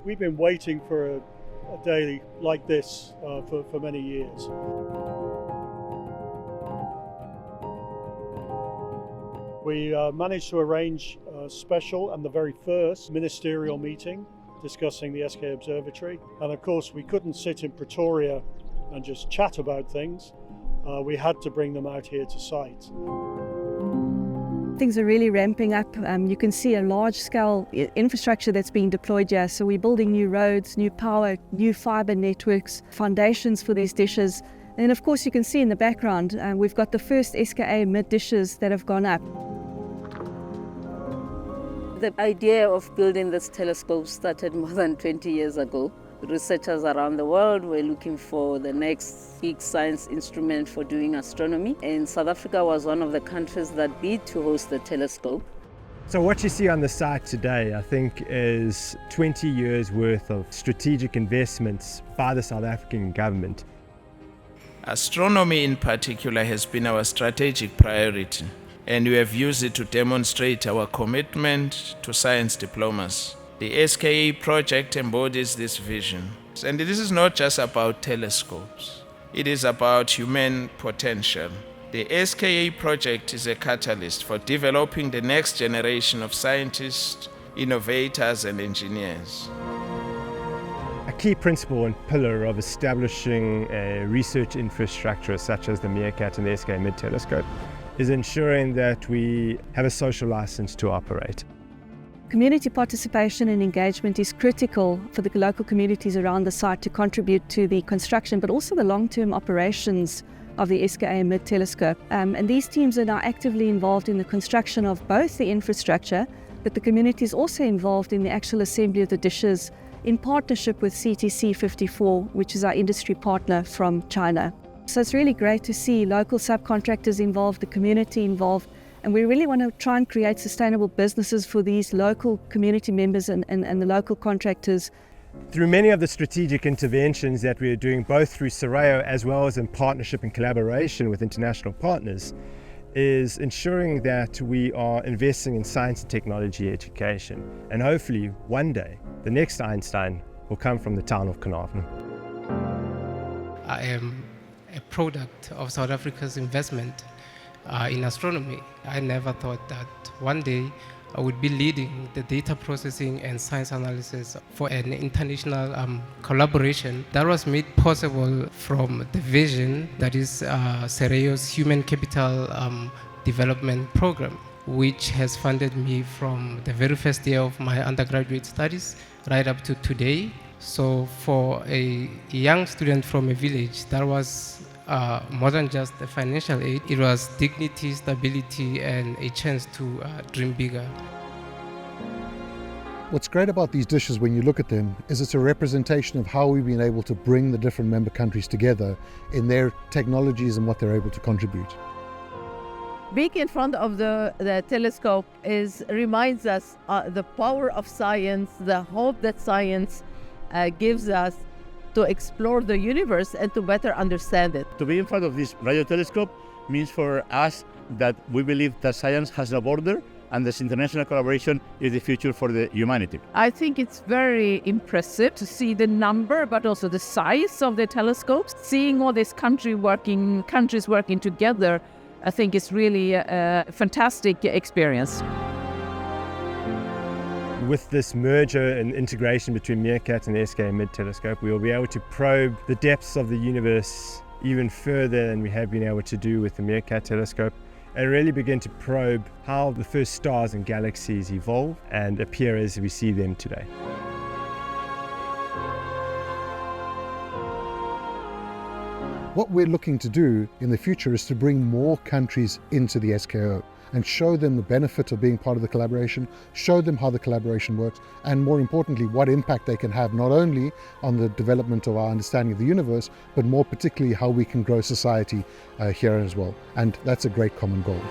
We've been waiting for a day like this for many years. We managed to arrange a special and the very first ministerial meeting discussing the SKA Observatory. And of course, we couldn't sit in Pretoria and just chat about things. We had to bring them out here to site. Things are really ramping up. You can see a large-scale infrastructure that's being deployed here. So we're building new roads, new power, new fibre networks, foundations for these dishes. And of course, you can see in the background, we've got the first SKA-Mid dishes that have gone up. The idea of building this telescope started more than 20 years ago. Researchers around the world were looking for the next big science instrument for doing astronomy, and South Africa was one of the countries that bid to host the telescope. So what you see on the site today, I think, is 20 years worth of strategic investments by the South African government. Astronomy in particular has been our strategic priority, and we have used it to demonstrate our commitment to science diplomacy. The SKA project embodies this vision. And this is not just about telescopes. It is about human potential. The SKA project is a catalyst for developing the next generation of scientists, innovators, and engineers. A key principle and pillar of establishing a research infrastructure such as the MeerKAT and the SKA-Mid telescope is ensuring that we have a social license to operate. Community participation and engagement is critical for the local communities around the site to contribute to the construction, but also the long-term operations of the SKA-Mid telescope. And these teams are now actively involved in the construction of both the infrastructure, but the community is also involved in the actual assembly of the dishes in partnership with CTC 54, which is our industry partner from China. So it's really great to see local subcontractors involved, the community involved, and we really want to try and create sustainable businesses for these local community members and the local contractors. Through many of the strategic interventions that we are doing, both through SARAO as well as in partnership and collaboration with international partners, is ensuring that we are investing in science and technology education. And hopefully one day, the next Einstein will come from the town of Carnarvon. I am a product of South Africa's investment in astronomy. I never thought that one day I would be leading the data processing and science analysis for an international collaboration that was made possible from the vision that is SARAO's Human Capital Development Program, which has funded me from the very first year of my undergraduate studies right up to today. So for a young student from a village, that was more than just a financial aid. It was dignity, stability, and a chance to dream bigger. What's great about these dishes when you look at them is it's a representation of how we've been able to bring the different member countries together in their technologies and what they're able to contribute. Being in front of the telescope reminds us the power of science, the hope that science gives us to explore the universe and to better understand it. To be in front of this radio telescope means for us that we believe that science has no border and this international collaboration is the future for the humanity. I think it's very impressive to see the number but also the size of the telescopes. Seeing all these countries working together, I think it's really a fantastic experience. With this merger and integration between MeerKAT and the SKA-Mid telescope, we will be able to probe the depths of the universe even further than we have been able to do with the MeerKAT telescope, and really begin to probe how the first stars and galaxies evolve and appear as we see them today. What we're looking to do in the future is to bring more countries into the SKO and show them the benefit of being part of the collaboration, show them how the collaboration works, and more importantly, what impact they can have not only on the development of our understanding of the universe, but more particularly how we can grow society here as well. And that's a great common goal.